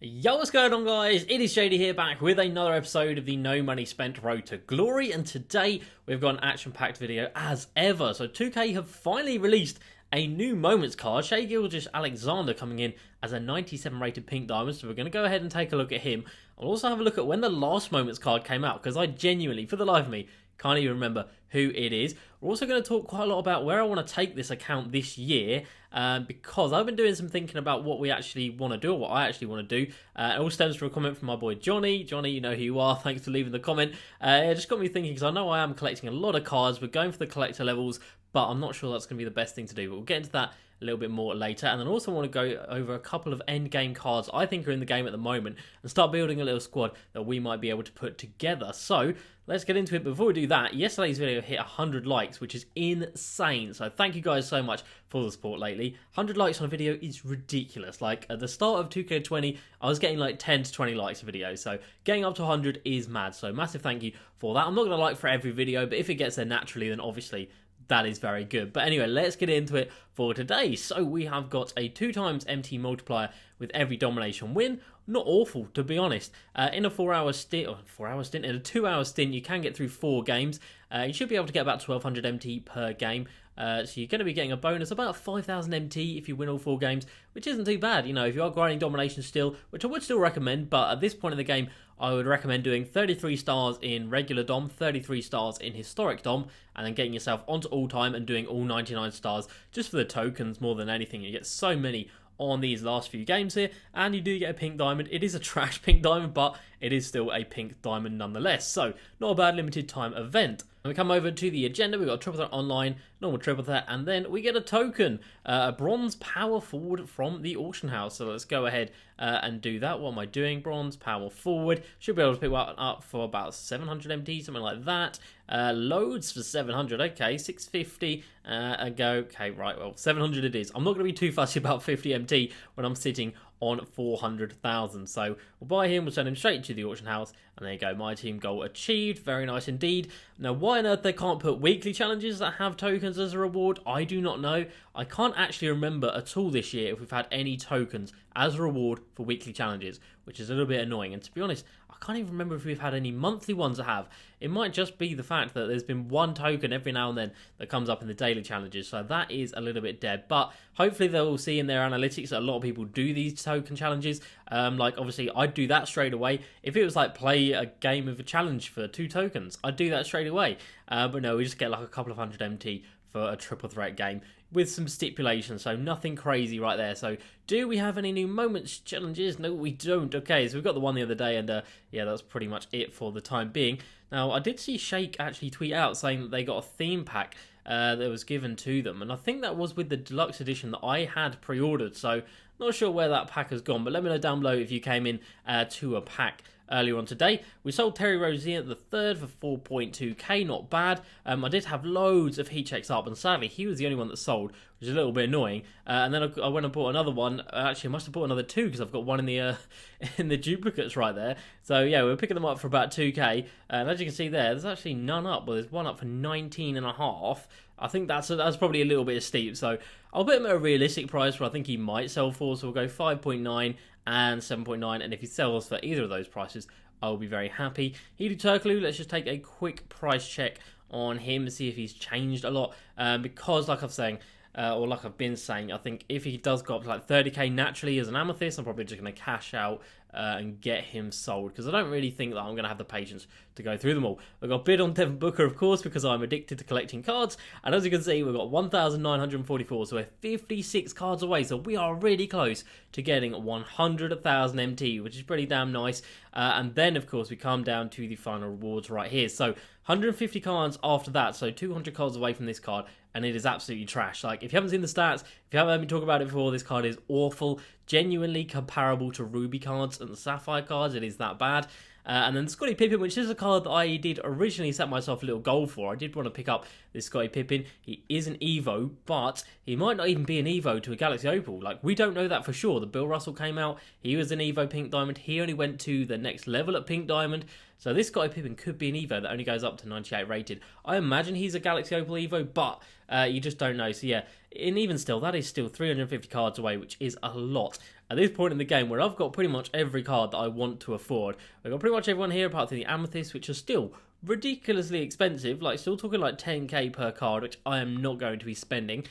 Yo, what's going on, guys? It is JD here, back with another episode of the No Money Spent Road to Glory, and today we've got an action-packed video as ever. So 2K have finally released a new Moments card, Shai Gilgeous-Alexander coming in as a 97 rated pink diamond, so we're going to go ahead and take a look at him. I'll also have a look at when the last Moments card came out, because I genuinely, for the life of me, can't even remember who it is. We're also going to talk quite a lot about where I want to take this account this year, because I've been doing some thinking about what we actually want to do, or what I actually want to do. It all stems from a comment from my boy Johnny. Johnny, you know who you are. Thanks for leaving the comment. It just got me thinking, because I know I am collecting a lot of cards. We're going for the collector levels, but I'm not sure that's going to be the best thing to do. But we'll get into that a little bit more later. And then also want to go over a couple of end game cards I think are in the game at the moment, and start building a little squad that we might be able to put together. So let's get into it. Before we do that, yesterday's video hit 100 likes, which is insane. So thank you guys so much for the support lately. 100 likes on a video is ridiculous. Like at the start of 2K20, I was getting like 10 to 20 likes a video. So getting up to 100 is mad. So massive thank you for that. I'm not going to like for every video, but if it gets there naturally, then obviously that is very good. But anyway, let's get into it for today. So we have got a 2x MT multiplier with every domination win. Not awful, to be honest. In a 4-hour stint, in a 2-hour stint, you can get through 4 games. You should be able to get about 1200 MT per game. So you're going to be getting a bonus about 5000 MT if you win all 4 games, which isn't too bad. You know, if you are grinding domination still, which I would still recommend, but at this point in the game, I would recommend doing 33 stars in regular Dom, 33 stars in historic Dom, and then getting yourself onto all time and doing all 99 stars just for the tokens more than anything. You get so many on these last few games here, and you do get a pink diamond. It is a trash pink diamond, but it is still a pink diamond nonetheless. So not a bad limited time event. When we come over to the agenda, we've got a triple threat online, normal triple threat, and then we get a token, a bronze power forward from the auction house. So let's go ahead and do that. What am I doing? Bronze power forward. Should be able to pick one up for about 700 MT, something like that. Loads for 700. Okay, 650 and go. Okay, right, well, 700 it is. I'm not going to be too fussy about 50 MT when I'm sitting on 400,000. So we'll buy him, we'll send him straight to the auction house, and there you go, my team goal achieved. Very nice indeed. Now, why on earth they can't put weekly challenges that have tokens as a reward, I do not know. I can't actually remember at all this year if we've had any tokens as a reward for weekly challenges, which is a little bit annoying. And to be honest, I can't even remember if we've had any monthly ones that have. It might just be the fact that there's been one token every now and then that comes up in the daily challenges, so that is a little bit dead. But hopefully they'll see in their analytics that a lot of people do these token challenges. Like obviously I'd do that straight away. If it was like play a game of a challenge for 2 tokens, I'd do that straight away. But no, we just get like a couple of 100 MT for a triple threat game with some stipulations, so nothing crazy right there. So do we have any new moments challenges? No, we don't. Okay, so we've got the one the other day, and yeah, that's pretty much it for the time being. Now, I did see Shake actually tweet out saying that they got a theme pack that was given to them, and I think that was with the deluxe edition that I had pre-ordered, so not sure where that pack has gone, but let me know down below if you came in to a pack earlier on today. We sold Terry Rozier the third for 4.2k, not bad. I did have loads of heat checks up, and sadly he was the only one that sold, which is a little bit annoying. And then I went and bought another one. Actually, I must have bought another 2 because I've got one in the in the duplicates right there. So yeah, we're picking them up for about 2k, and as you can see there, there's actually none up. Well, there's one up for 19.5. I think that's probably a little bit steep, so I'll put him at a realistic price where I think he might sell for, so we'll go 5.9 and 7.9, and if he sells for either of those prices, I'll be very happy. Hedo Turkoglu, let's just take a quick price check on him and see if he's changed a lot, because like I've been saying, I think if he does go up to like 30k naturally as an amethyst, I'm probably just going to cash out and get him sold, because I don't really think that I'm going to have the patience to go through them all. We've got bid on Devin Booker, of course, because I'm addicted to collecting cards, and as you can see, we've got 1,944, so we're 56 cards away, so we are really close to getting 100,000 MT, which is pretty damn nice. And then, of course, we come down to the final rewards right here, so 150 cards after that, so 200 cards away from this card, and it is absolutely trash. Like, if you haven't seen the stats, if you haven't heard me talk about it before, this card is awful, genuinely comparable to Ruby cards and the Sapphire cards. It is that bad. And then Scottie Pippen, which is a card that I did originally set myself a little goal for. I did want to pick up this Scottie Pippen. He is an Evo, but he might not even be an Evo to a Galaxy Opal. Like, we don't know that for sure. The Bill Russell came out. He was an Evo Pink Diamond. He only went to the next level at Pink Diamond. So this Scottie Pippen could be an Evo that only goes up to 98 rated. I imagine he's a Galaxy Opal Evo, but you just don't know. So yeah, and even still, that is still 350 cards away, which is a lot. at this point in the game where I've got pretty much every card that I want to afford. We've got pretty much everyone here apart from the Amethyst, which are still ridiculously expensive, like still talking like 10k per card, which I am not going to be spending.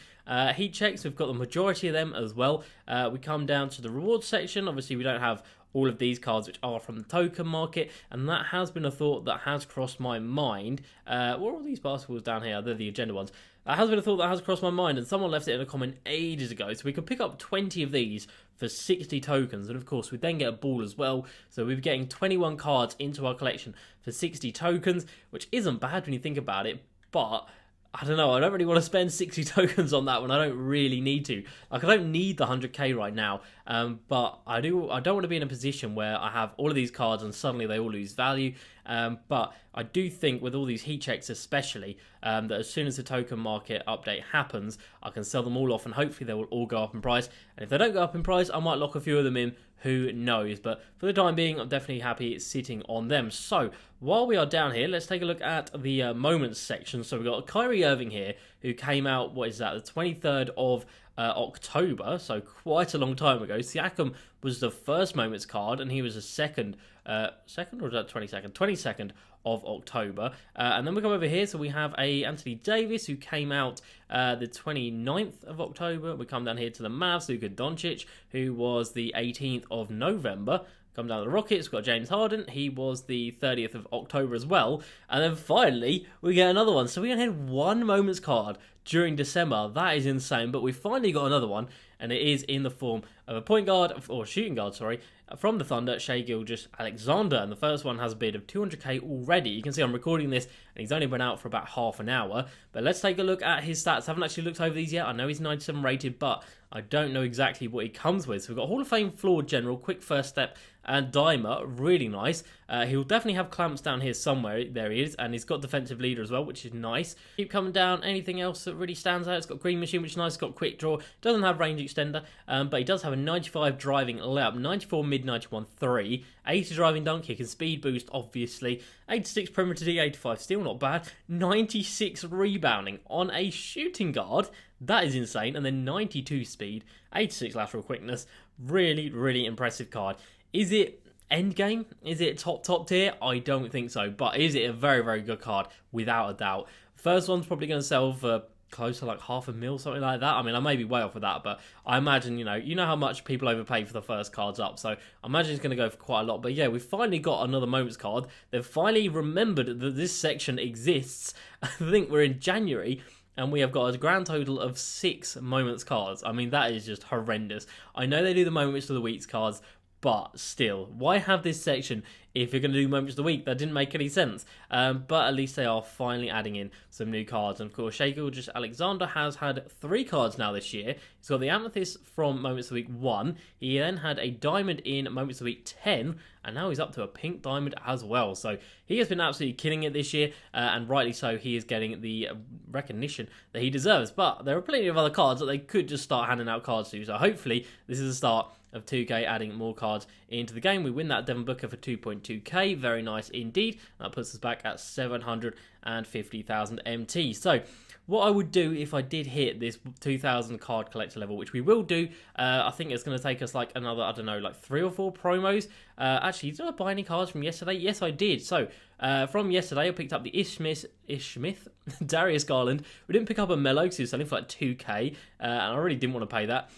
Heat checks, we've got the majority of them as well. We come down to the rewards section. Obviously we don't have all of these cards which are from the token market, and that has been a thought that has crossed my mind. What are all these basketballs down here? They're the agenda ones. That has been a thought that has crossed my mind, and someone left it in a comment ages ago. So we could pick up 20 of these for 60 tokens, and of course we'd then get a ball as well. So we'd be getting 21 cards into our collection for 60 tokens, which isn't bad when you think about it, but I don't know, I don't really want to spend 60 tokens on that when I don't really need to. Like, I don't need the 100k right now, but I don't want to be in a position where I have all of these cards and suddenly they all lose value. But I do think with all these heat checks especially, that as soon as the token market update happens, I can sell them all off and hopefully they will all go up in price. And if they don't go up in price, I might lock a few of them in, who knows. But for the time being, I'm definitely happy sitting on them. So while we are down here, let's take a look at the moments section. So we've got Kyrie Irving here, who came out, what is that, the 23rd of October, so quite a long time ago. Siakam was the first moments card, and he was the second or was that 22nd? 22nd of October. And then we come over here, so we have a Anthony Davis, who came out the 29th of October. We come down here to the Mavs, Luka Doncic, who was the 18th of November. Come down to the Rockets, we've got James Harden. He was the 30th of October as well. And then finally, we get another one. So we only had one moments card during December. That is insane. But we finally got another one, and it is in the form of a point guard, or shooting guard, sorry, from the Thunder, Shai Gilgeous-Alexander. And the first one has a bid of 200k already. You can see I'm recording this, and he's only been out for about half an hour. But let's take a look at his stats. I haven't actually looked over these yet. I know he's 97 rated, but I don't know exactly what he comes with. So we've got Hall of Fame Floor General, Quick First Step, and Dimer. Really nice. He'll definitely have clamps down here somewhere. There he is. And he's got Defensive Leader as well, which is nice. Keep coming down. Anything else that really stands out? It's got Green Machine, which is nice. It's got Quick Draw. Doesn't have Range Extender, but he does have a 95 driving layup, 94 mid, 91 3, 80 driving dunk. He can speed boost, obviously. 86 perimeter D, 85 steal, not bad. 96 rebounding on a shooting guard. That is insane. And then 92 speed, 86 lateral quickness. Really, really impressive card. Is it endgame? Is it top tier? I don't think so. But is it a very, very good card? Without a doubt. First one's probably going to sell for close to like $500,000, something like that. I mean, I may be way off with that, but I imagine, you know how much people overpay for the first cards up. So I imagine it's going to go for quite a lot. But yeah, we've finally got another moments card. They've finally remembered that this section exists. I think we're in January, and we have got a grand total of 6 moments cards. I mean, that is just horrendous. I know they do the moments of the weeks cards, but still, why have this section if you're going to do moments of the week? That didn't make any sense. But at least they are finally adding in some new cards. And of course, Shai Gilgeous-Alexander has had 3 cards now this year. He's got the Amethyst from Moments of the Week 1. He then had a Diamond in Moments of the Week 10. And now he's up to a Pink Diamond as well. So he has been absolutely killing it this year. And rightly so, he is getting the recognition that he deserves. But there are plenty of other cards that they could just start handing out cards to. So hopefully, this is the start of 2K adding more cards into the game. We win that Devin Booker for 2.2k. Very nice indeed. That puts us back at 750,000 MT. So what I would do if I did hit this 2,000 card collector level, which we will do, I think it's going to take us like another, I don't know, like 3 or 4 promos. Actually, did I buy any cards from yesterday? Yes, I did. So from yesterday, I picked up the Ish Smith, Darius Garland. We didn't pick up a Melo because he was selling for like 2k, and I really didn't want to pay that.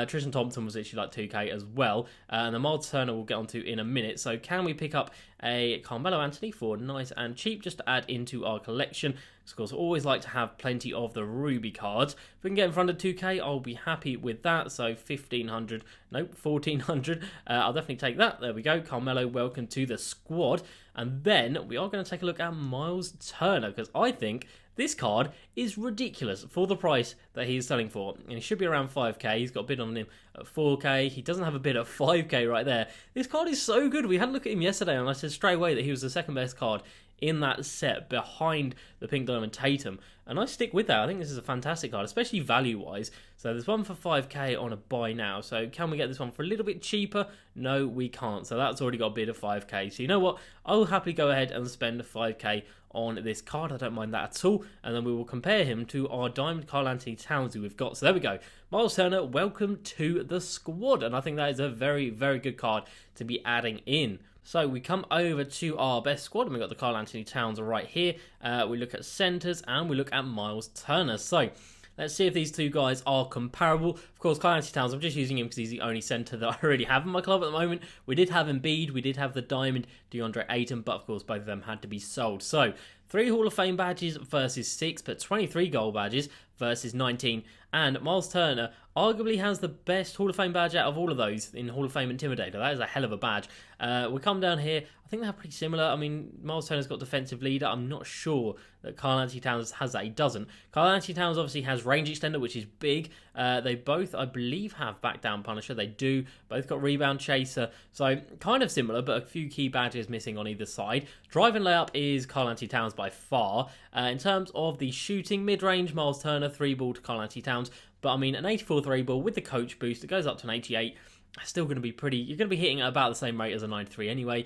Tristan Thompson was actually like 2k as well, and the Myles Turner we'll get onto in a minute. So can we pick up a Carmelo Anthony for nice and cheap just to add into our collection? Of course, I always like to have plenty of the Ruby cards. If we can get in front of 2k, I'll be happy with that. So 1,500, nope, 1,400. I'll definitely take that. There we go. Carmelo, welcome to the squad. And then we are going to take a look at Myles Turner, because I think this card is ridiculous for the price that he's selling for. And he should be around 5k. He's got a bid on him at 4k. He doesn't have a bid at 5k right there. This card is so good. We had a look at him yesterday, and I said straight away that he was the second best card in that set behind the Pink Diamond Tatum. And I stick with that. I think this is a fantastic card, especially value-wise. So there's one for 5k on a buy now. So can we get this one for a little bit cheaper? No, we can't. So that's already got a bid of 5k. So you know what? I'll happily go ahead and spend 5k on this card. I don't mind that at all. And then we will compare him to our Diamond Karl Anthony Towns who we've got. So there we go. Myles Turner, welcome to the squad. And I think that is a very, very good card to be adding in. So we come over to our best squad, and we've got the Karl Anthony Towns right here. We look at centres, and we look at Myles Turner. So let's see if these two guys are comparable. Of course, Karl Anthony Towns, I'm just using him because he's the only centre that I already have in my club at the moment. We did have Embiid, we did have the Diamond DeAndre Ayton, but of course both of them had to be sold. So 3 Hall of Fame badges versus 6, but 23 gold badges versus 19. And Myles Turner arguably has the best Hall of Fame badge out of all of those in Hall of Fame Intimidator. That is a hell of a badge. We come down here. I think they're pretty similar. I mean, Myles Turner's got defensive leader. I'm not sure that Karl Anthony Towns has that. He doesn't. Karl Anthony Towns obviously has range extender, which is big. They both, I believe, have back down punisher. They do. Both got rebound chaser. So kind of similar, but a few key badges missing on either side. Drive and layup is Karl Anthony Towns by far. In terms of the shooting mid-range, Myles Turner, 3-ball to Karl Anthony Towns. But I mean, an 84 3-ball with the coach boost, it goes up to an 88. Still going to be pretty, you're going to be hitting at about the same rate as a 93 anyway.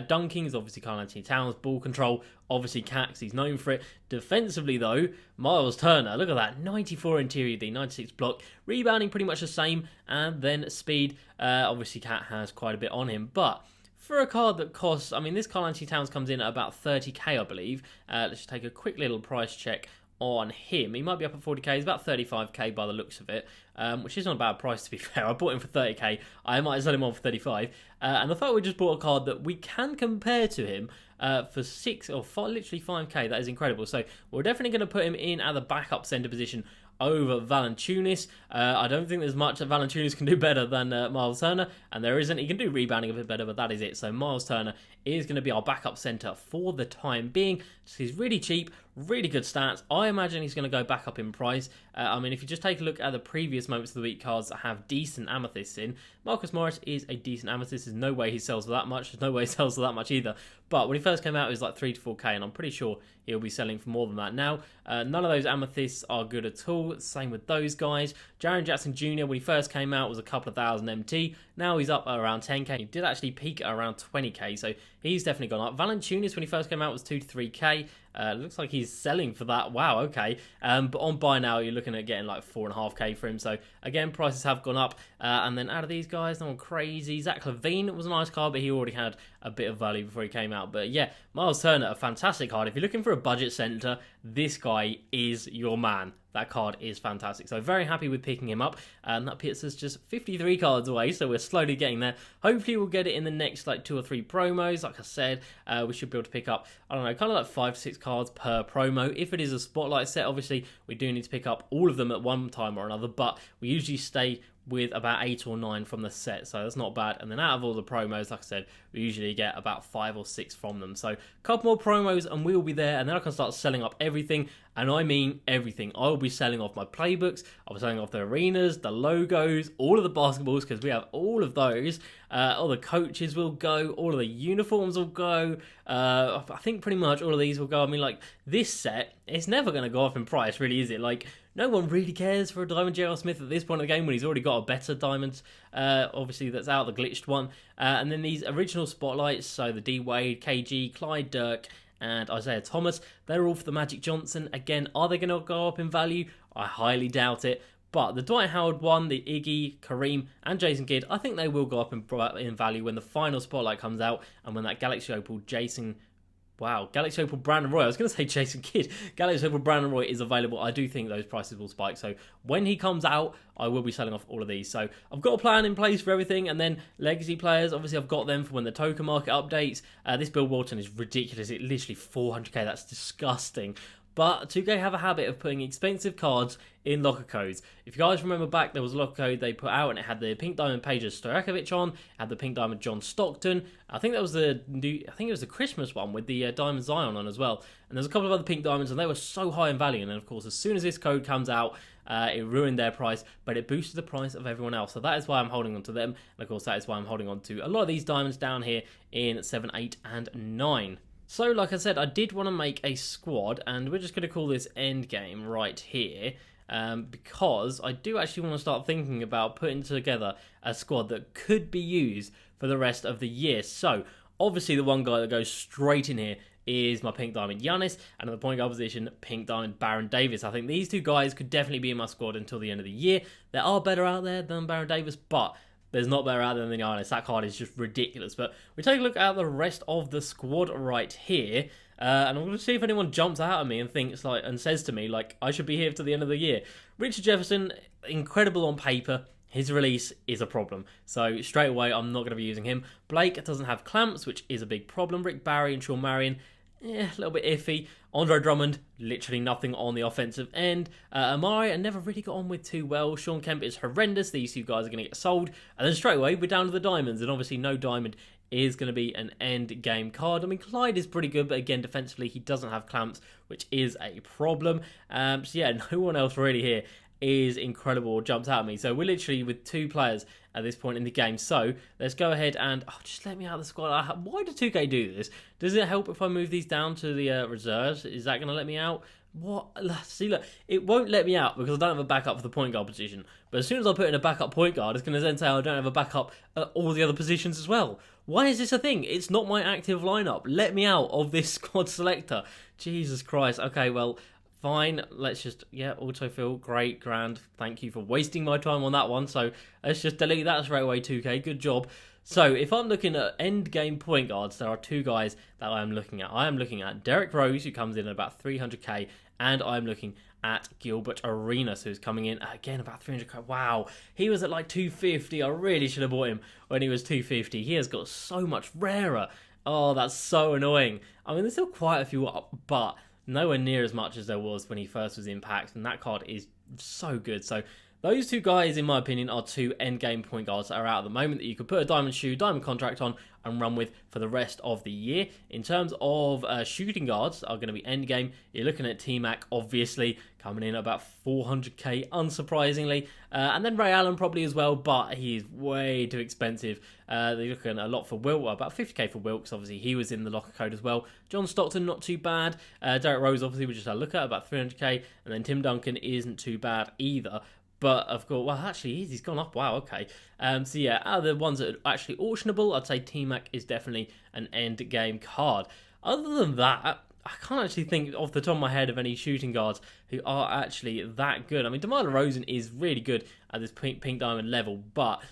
Dunking is obviously Karl Anthony Towns. Ball control, obviously Cax, he's known for it. Defensively though, Myles Turner, look at that, 94 interior D, 96 block. Rebounding pretty much the same, and then speed, obviously Cat has quite a bit on him. But for a card that costs, I mean, this Karl Anthony Towns comes in at about 30k, I believe. Let's just take a quick little price check on him. He might be up at 40k. He's about 35k by the looks of it, which is not a bad price to be fair. I bought him for 30k. I might sell him on for 35. And I thought we just bought a card that we can compare to him for 6 or 5, literally 5k. That is incredible. So we're definitely going to put him in at the backup centre position over Valanciunas. I don't think there's much that Valanciunas can do better than Myles Turner, and there isn't. He can do rebounding a bit better, but that is it. So Myles Turner is going to be our backup centre for the time being. He's really cheap, really good stats. I imagine he's going to go back up in price. I mean, if you just take a look at the previous Moments of the Week cards that have decent amethysts in, Marcus Morris is a decent amethyst. There's no way he sells for that much. There's no way he sells for that much either. But when he first came out, it was like 3 to 4k, and I'm pretty sure he'll be selling for more than that now. None of those amethysts are good at all. Same with those guys. Jaren Jackson Jr., when he first came out, was a couple of thousand MT. Now he's up at around 10k. He did actually peak at around 20k, so he's definitely gone up. Valanciunas, when he first came out, was 2 to 3k. Looks like he's selling for that. Wow, okay. But on buy now, you're looking at getting like 4.5k for him. So again, prices have gone up. And then out of these guys, no one crazy. Zach LaVine was a nice card, but he already had a bit of value before he came out. But yeah, Myles Turner, a fantastic card. If you're looking for a budget centre, this guy is your man. That card is fantastic. So very happy with picking him up. And that puts us just 53 cards away. So we're slowly getting there. Hopefully we'll get it in the next like 2 or 3 promos. Like I said, we should be able to pick up, I don't know, kind of like 5 to 6 cards per promo. If it is a spotlight set, obviously we do need to pick up all of them at one time or another. But we usually stay with about 8 or 9 from the set, so that's not bad. And then out of all the promos, like I said, we usually get about 5 or 6 from them. So a couple more promos and we'll be there, and then I can start selling up everything, and I mean everything. I will be selling off my playbooks, I'll be selling off the arenas, the logos, all of the basketballs, because we have all of those. All the coaches will go, all of the uniforms will go. I think pretty much all of these will go. I mean, like, this set, it's never going to go up in price, really, is it? Like, no one really cares for a Diamond J.R. Smith at this point of the game when he's already got a better Diamond, obviously, that's out, the glitched one. And then these original spotlights, so the D-Wade, KG, Clyde Dirk, and Isaiah Thomas, they're all for the Magic Johnson. Again, are they going to go up in value? I highly doubt it. But the Dwight Howard one, the Iggy, Kareem, and Jason Kidd, I think they will go up in value when the final spotlight comes out and when that Galaxy Opal Galaxy Opal Brandon Roy. I was going to say Jason Kidd. Galaxy Opal Brandon Roy is available. I do think those prices will spike. So when he comes out, I will be selling off all of these. So I've got a plan in place for everything. And then legacy players, obviously I've got them for when the token market updates. This Bill Walton is ridiculous. It literally 400k. That's disgusting. But 2K have a habit of putting expensive cards in locker codes. If you guys remember back, there was a locker code they put out and it had the Pink Diamond Paige Stojakovic on, it had the Pink Diamond John Stockton. I think that was it was the Christmas one with the Diamond Zion on as well. And there's a couple of other Pink Diamonds and they were so high in value. And then of course, as soon as this code comes out, it ruined their price, but it boosted the price of everyone else. So that is why I'm holding on to them. And of course, that is why I'm holding on to a lot of these diamonds down here in 7, 8, and 9. So, like I said, I did want to make a squad, and we're just going to call this Endgame right here, because I do actually want to start thinking about putting together a squad that could be used for the rest of the year. So, obviously, the one guy that goes straight in here is my Pink Diamond Giannis, and at the point guard position, Pink Diamond Baron Davis. I think these two guys could definitely be in my squad until the end of the year. There are better out there than Baron Davis, but there's not better out there than Giannis. That card is just ridiculous. But we take a look at the rest of the squad right here, and I'm going to see if anyone jumps out at me and thinks like and says to me like I should be here to the end of the year. Richard Jefferson, incredible on paper. His release is a problem. So straight away, I'm not going to be using him. Blake doesn't have clamps, which is a big problem. Rick Barry and Sean Marion, a little bit iffy. Andre Drummond, literally nothing on the offensive end. Amari, I never really got on with too well. Sean Kemp is horrendous. These two guys are going to get sold. And then straight away, we're down to the diamonds. And obviously, no diamond is going to be an end game card. I mean, Clyde is pretty good, but again, defensively, he doesn't have clamps, which is a problem. So yeah, no one else really here is incredible or jumps out at me. So we're literally with two players at this point in the game. So let's go ahead and just let me out of the squad. Why did 2K do this? Does it help if I move these down to the reserves? Is that going to let me out? What? See, look, it won't let me out because I don't have a backup for the point guard position. But as soon as I put in a backup point guard, it's going to then say I don't have a backup at all the other positions as well. Why is this a thing? It's not my active lineup. Let me out of this squad selector. Jesus Christ. Okay, well, fine, let's just, autofill, great, grand, thank you for wasting my time on that one, so let's just delete that straight away, 2K, good job. So, if I'm looking at end game point guards, there are two guys that I am looking at. I am looking at Derrick Rose, who comes in at about 300k, and I'm looking at Gilbert Arenas, who's coming in, again, about 300k. Wow, he was at like 250, I really should have bought him when he was 250. He has got so much rarer. Oh, that's so annoying. I mean, there's still quite a few up, but nowhere near as much as there was when he first was in packs, and that card is so good. So those two guys, in my opinion, are two endgame point guards that are out at the moment that you could put a diamond shoe, diamond contract on and run with for the rest of the year. In terms of shooting guards are going to be endgame. You're looking at T-Mac, obviously, coming in at about 400k, unsurprisingly. And then Ray Allen probably as well, but he is way too expensive. They're looking a lot for Wilt, about 50k for Wilt, because obviously he was in the locker code as well. John Stockton, not too bad. Derrick Rose, obviously, we just had a look at, about 300k. And then Tim Duncan isn't too bad either. But, of course, well, actually, he's gone up. Wow, okay. So, yeah, out of the ones that are actually auctionable, I'd say T-Mac is definitely an end-game card. Other than that, I can't actually think off the top of my head of any shooting guards who are actually that good. I mean, DeMar DeRozan is really good at this pink diamond level, but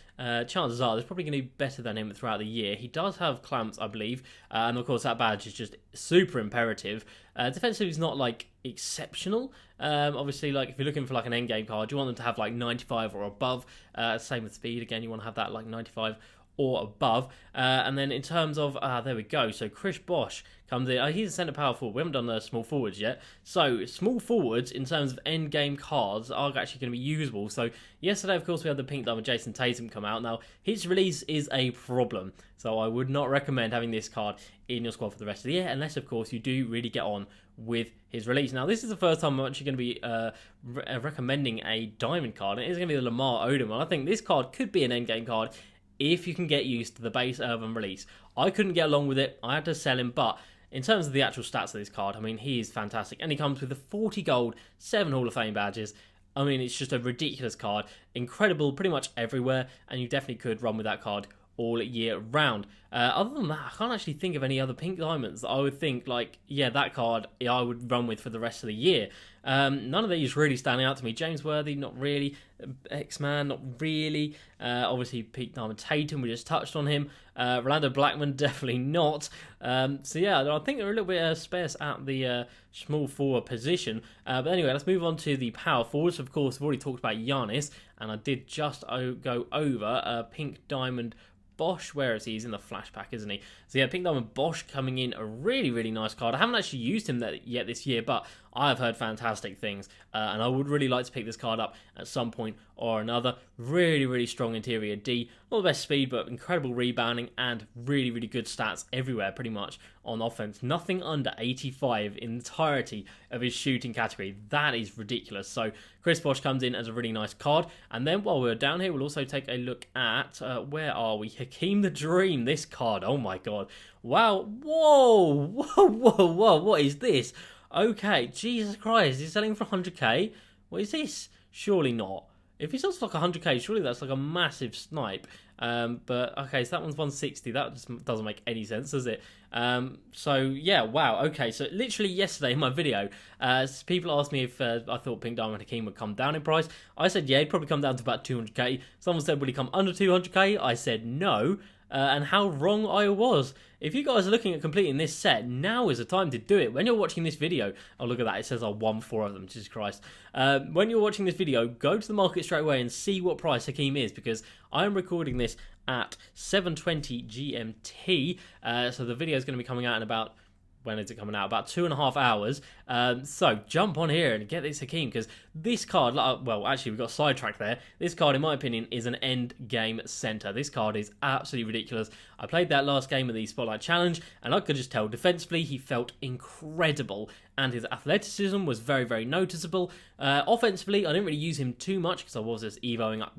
chances are there's probably going to be better than him throughout the year. He does have clamps, I believe, and of course that badge is just super imperative. Defensively, he's not like exceptional. Obviously, like if you're looking for like an end game card, you want them to have like 95 or above. Same with speed. Again, you want to have that like 95 or above. And then in terms of, there we go. So Chris Bosh comes in. He's a centre power forward. We haven't done the small forwards yet. So small forwards in terms of end game cards are actually going to be usable. So yesterday, of course, we had the pink diamond Jason Tatum come out. Now, his release is a problem. So I would not recommend having this card in your squad for the rest of the year, unless, of course, you do really get on with his release. Now, this is the first time I'm actually going to be recommending a diamond card. It is going to be the Lamar Odom. And I think this card could be an end game card if you can get used to the base urban release. I couldn't get along with it. I had to sell him, but in terms of the actual stats of this card, I mean, he is fantastic. And he comes with the 40 gold, 7 Hall of Fame badges. I mean, it's just a ridiculous card. Incredible pretty much everywhere, and you definitely could run with that card all year round. Other than that, I can't actually think of any other pink diamonds that I would think, like, yeah, that card I would run with for the rest of the year. None of these really standing out to me. James Worthy, not really. X-Man, not really. Obviously, Pete Diamond Tatum, we just touched on him. Rolando Blackman, definitely not. So, yeah, I think they're a little bit sparse at the small forward position. But anyway, let's move on to the power forwards. Of course, we've already talked about Giannis, and I did just go over Pink Diamond Bosh. Where is he? He's in the flashback, isn't he? So yeah, Pink Diamond Bosh coming in, a really, really nice card. I haven't actually used him yet this year, but I've heard fantastic things, and I would really like to pick this card up at some point or another. Really, really strong interior D, not the best speed, but incredible rebounding and really, really good stats everywhere, pretty much, on offense. Nothing under 85 in the entirety of his shooting category. That is ridiculous. So Chris Bosh comes in as a really nice card. And then while we're down here, we'll also take a look at, where are we? Hakeem the Dream, this card. Oh my god. Wow. Whoa. Whoa, whoa, whoa. What is this? Okay, Jesus Christ. He's selling for 100k? What is this? Surely not. If he sells for like 100k, surely that's like a massive snipe. But okay, so that one's 160. That just doesn't make any sense, does it? So yeah, wow. Okay, so literally yesterday in my video, people asked me if I thought Pink Diamond Hakeem would come down in price. I said yeah, he'd probably come down to about 200k. Someone said, will he come under 200k? I said no. And how wrong I was. If you guys are looking at completing this set, now is the time to do it. When you're watching this video, oh look at that, it says I won 4 of them, Jesus Christ. When you're watching this video, go to the market straight away and see what price Hakeem is, because I am recording this at 7:20 GMT, so the video is going to be coming out in about, when is it coming out? About 2.5 hours. So jump on here and get this Hakeem, because this card, well, actually, we got sidetracked there. This card, in my opinion, is an end game center. This card is absolutely ridiculous. I played that last game of the Spotlight Challenge, and I could just tell defensively he felt incredible, and his athleticism was very, very noticeable. Offensively, I didn't really use him too much because I was just evoing up,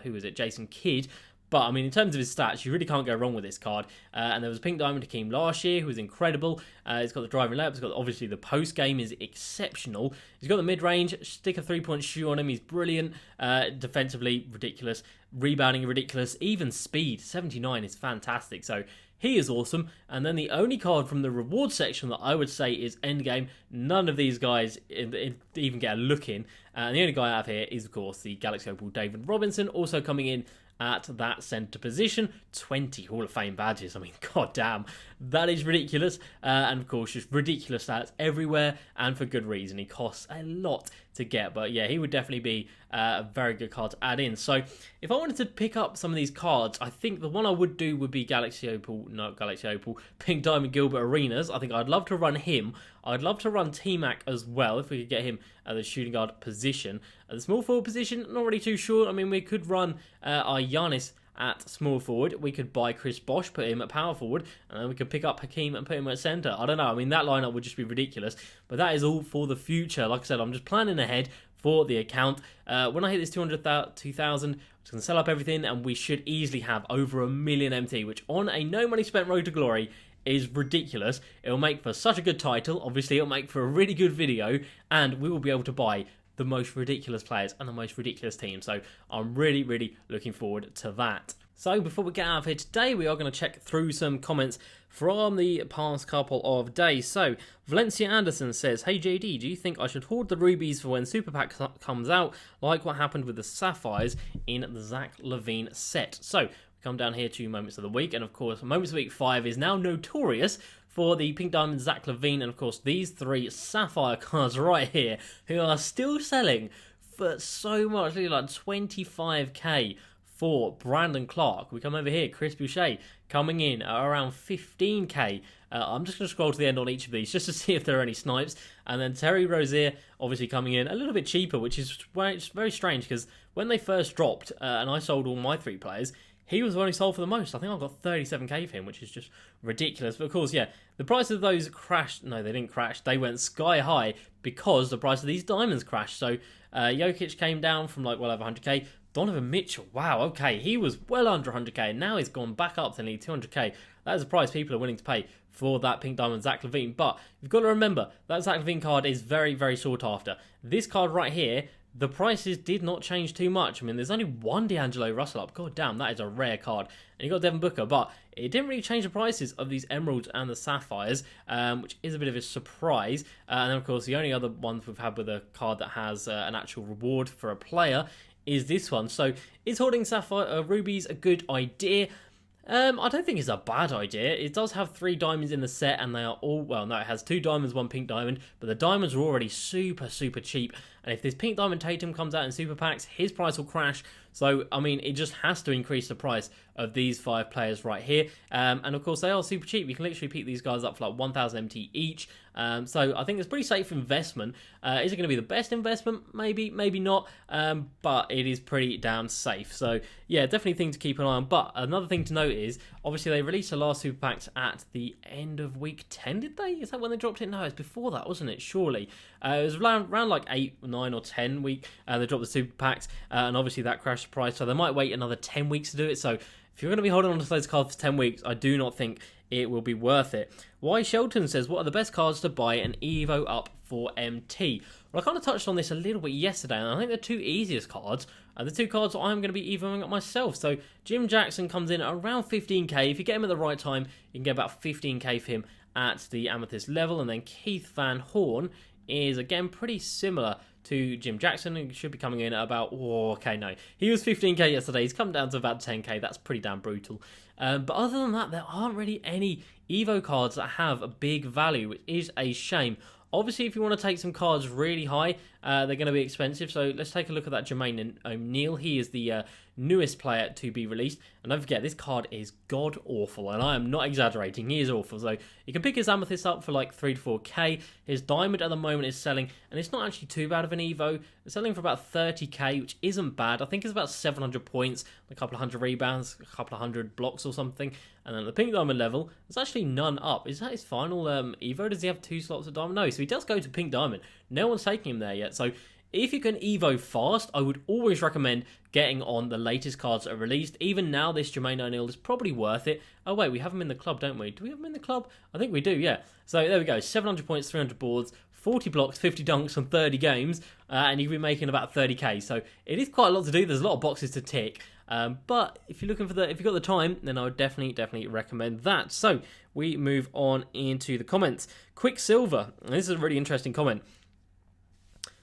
who was it, Jason Kidd. But, I mean, in terms of his stats, you really can't go wrong with this card. And there was a Pink Diamond Hakeem last year who was incredible. He's got the driving layup. He's got, obviously, the post game is exceptional. He's got the mid-range, stick a three-point shoe on him. He's brilliant. Defensively, ridiculous. Rebounding, ridiculous. Even speed, 79 is fantastic. So he is awesome. And then the only card from the reward section that I would say is endgame. None of these guys even get a look in. And the only guy I have here is, of course, the Galaxy Opal David Robinson, also coming in at that centre position. 20 Hall of Fame badges. I mean, god damn, that is ridiculous. And of course, just ridiculous stats everywhere, and for good reason. He costs a lot to get, but yeah, he would definitely be a very good card to add in. So if I wanted to pick up some of these cards, I think the one I would do would be Pink Diamond Gilbert Arenas. I think I'd love to run him. I'd love to run T-Mac as well, if we could get him at the shooting guard position. At the small forward position, not really too sure. I mean, we could run our Giannis at small forward. We could buy Chris Bosh, put him at power forward, and then we could pick up Hakeem and put him at centre. I don't know. I mean, that lineup would just be ridiculous. But that is all for the future. Like I said, I'm just planning ahead for the account. When I hit this 2,000, I'm just going to sell up everything, and we should easily have over 1 million MT, which on a no money spent road to glory is ridiculous. It'll make for such a good title. Obviously, it'll make for a really good video, and we will be able to buy the most ridiculous players and the most ridiculous teams. So I'm really, really looking forward to that. So before we get out of here today, we are going to check through some comments from the past couple of days. So Valencia Anderson says, hey JD, do you think I should hoard the rubies for when Super Pack comes out, like what happened with the sapphires in the Zach LaVine set? So we come down here to Moments of the Week, and of course Moments of the Week 5 is now notorious for the Pink Diamond Zach LaVine, and of course these 3 sapphire cards right here, who are still selling for so much, really, like 25k for Brandon Clark. We come over here, Chris Boucher coming in at around 15k. I'm just going to scroll to the end on each of these just to see if there are any snipes. And then Terry Rozier obviously coming in a little bit cheaper, which is very strange, because when they first dropped and I sold all my 3 players, he was the one who sold for the most. I think I got 37k for him, which is just ridiculous. But of course, yeah, the price of those crashed. No, they didn't crash. They went sky high because the price of these diamonds crashed. So Jokic came down from like well over 100k. Donovan Mitchell, wow, okay, he was well under 100k, and now he's gone back up to nearly 200k. That is a price people are willing to pay for that Pink Diamond Zach LaVine. But you've got to remember, that Zach LaVine card is very, very sought after. This card right here, the prices did not change too much. I mean, there's only one D'Angelo Russell up. God damn, that is a rare card. And you got Devin Booker, but it didn't really change the prices of these emeralds and the sapphires, which is a bit of a surprise. And then, of course, the only other ones we've had with a card that has an actual reward for a player is this one. So is hoarding sapphire rubies a good idea? I don't think it's a bad idea. It does have 3 diamonds in the set, and they are all, well, no, it has 2 diamonds, 1 pink diamond, but the diamonds are already super, super cheap. And if this Pink Diamond Tatum comes out in super packs, his price will crash. So, I mean, it just has to increase the price of these 5 players right here. And of course, they are super cheap. You can literally pick these guys up for like 1,000 MT each. So I think it's pretty safe investment. Is it going to be the best investment? Maybe, maybe not. But it is pretty damn safe. So yeah, definitely thing to keep an eye on. But another thing to note is, obviously they released the last super packs at the end of week 10, did they? Is that when they dropped it? No, it's before that, wasn't it? Surely. It was around like 8, 9 or 10 week. They dropped the super packs. And obviously that crashed the price. So they might wait another 10 weeks to do it. So if you're going to be holding on to those cards for 10 weeks, I do not think it will be worth it. Why Shelton says, what are the best cards to buy an Evo up for MT? Well, I kind of touched on this a little bit yesterday, and I think the 2 easiest cards are the 2 cards I'm going to be Evoing up myself. So Jim Jackson comes in at around 15k. If you get him at the right time, you can get about 15k for him at the Amethyst level. And then Keith Van Horn is, again, pretty similar to Jim Jackson. He should be coming in at about, he was 15k yesterday. He's come down to about 10k. That's pretty damn brutal. But other than that, there aren't really any Evo cards that have a big value, which is a shame. Obviously, if you want to take some cards really high, they're going to be expensive. So let's take a look at that Jemaine O'neill. He is the newest player to be released. And don't forget, this card is god-awful. And I am not exaggerating. He is awful. So you can pick his Amethyst up for like 3 to 4k. His Diamond at the moment is selling. And it's not actually too bad of an Evo. It's selling for about 30k, which isn't bad. I think it's about 700 points, a couple of hundred rebounds, a couple of hundred blocks or something. And then the Pink Diamond level, there's actually none up. Is that his final Evo? Does he have 2 slots of Diamond? No, so he does go to Pink Diamond. No one's taking him there yet. So if you can Evo fast, I would always recommend getting on the latest cards that are released. Even now, this Jemaine O'neill is probably worth it. Oh wait, we have him in the club, don't we? Do we have him in the club? I think we do, yeah. So there we go, 700 points, 300 boards, 40 blocks, 50 dunks on 30 games, and you'll be making about 30k. So it is quite a lot to do. There's a lot of boxes to tick. But if you're looking for if you've got the time, then I would definitely recommend that. So we move on into the comments. Quicksilver, and this is a really interesting comment.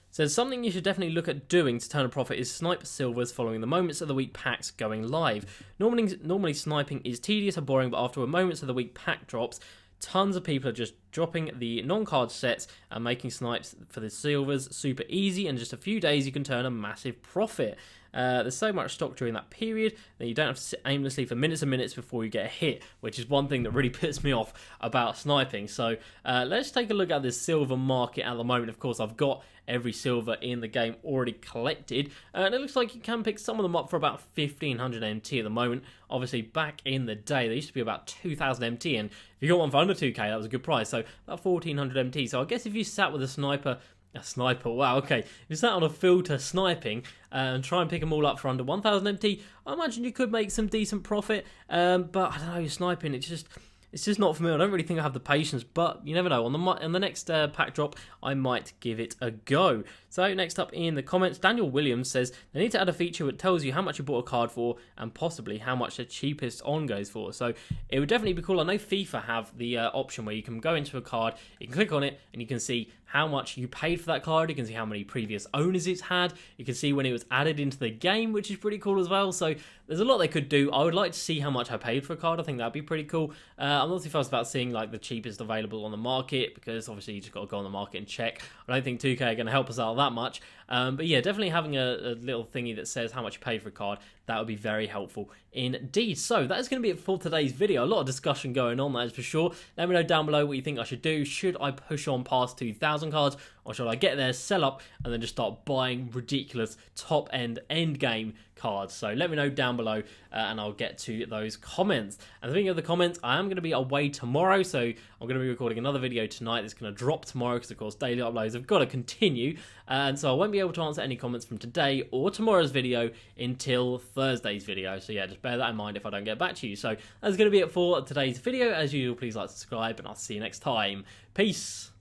Says, something you should definitely look at doing to turn a profit is snipe silvers following the Moments of the Week packs going live. Normally sniping is tedious and boring, but after a Moments of the Week pack drops, tons of people are just dropping the non-card sets and making snipes for the silvers super easy. In just a few days, you can turn a massive profit. There's so much stock during that period that you don't have to sit aimlessly for minutes and minutes before you get a hit, which is one thing that really puts me off about sniping. So let's take a look at this silver market at the moment. Of course, I've got every silver in the game already collected, and it looks like you can pick some of them up for about 1,500 MT at the moment. Obviously, back in the day, they used to be about 2,000 MT, and if you got one for under 2k, that was a good price. So about 1,400 MT. So I guess if you sat with a sniper, wow, okay. If you sat on a filter sniping and try and pick them all up for under 1,000 MT, I imagine you could make some decent profit. But I don't know, sniping, it's just not for me. I don't really think I have the patience, but you never know. On the next pack drop, I might give it a go. So next up in the comments, Daniel Williams says they need to add a feature that tells you how much you bought a card for and possibly how much the cheapest on goes for. So it would definitely be cool. I know FIFA have the option where you can go into a card, you can click on it, and you can see how much you paid for that card. You can see how many previous owners it's had. You can see when it was added into the game, which is pretty cool as well. So there's a lot they could do. I would like to see how much I paid for a card. I think that'd be pretty cool. I'm not too fussed about seeing like the cheapest available on the market, because obviously you just got to go on the market and check. I don't think 2K are going to help us out that much. But yeah, definitely having a little thingy that says how much you paid for a card, that would be very helpful indeed. So that is going to be it for today's video. A lot of discussion going on, that is for sure. Let me know down below what you think I should do. Should I push on past 2,000 cards, or should I get there, sell up, and then just start buying ridiculous top-end end-game cards? So let me know down below, and I'll get to those comments. And speaking of the comments, I am going to be away tomorrow, so I'm going to be recording another video tonight that's going to drop tomorrow, because of course daily uploads have got to continue, and so I won't be able to answer any comments from today or tomorrow's video until Thursday's video. So yeah, just bear that in mind if I don't get back to you. So that's going to be it for today's video. As usual, please like, subscribe, and I'll see you next time. Peace.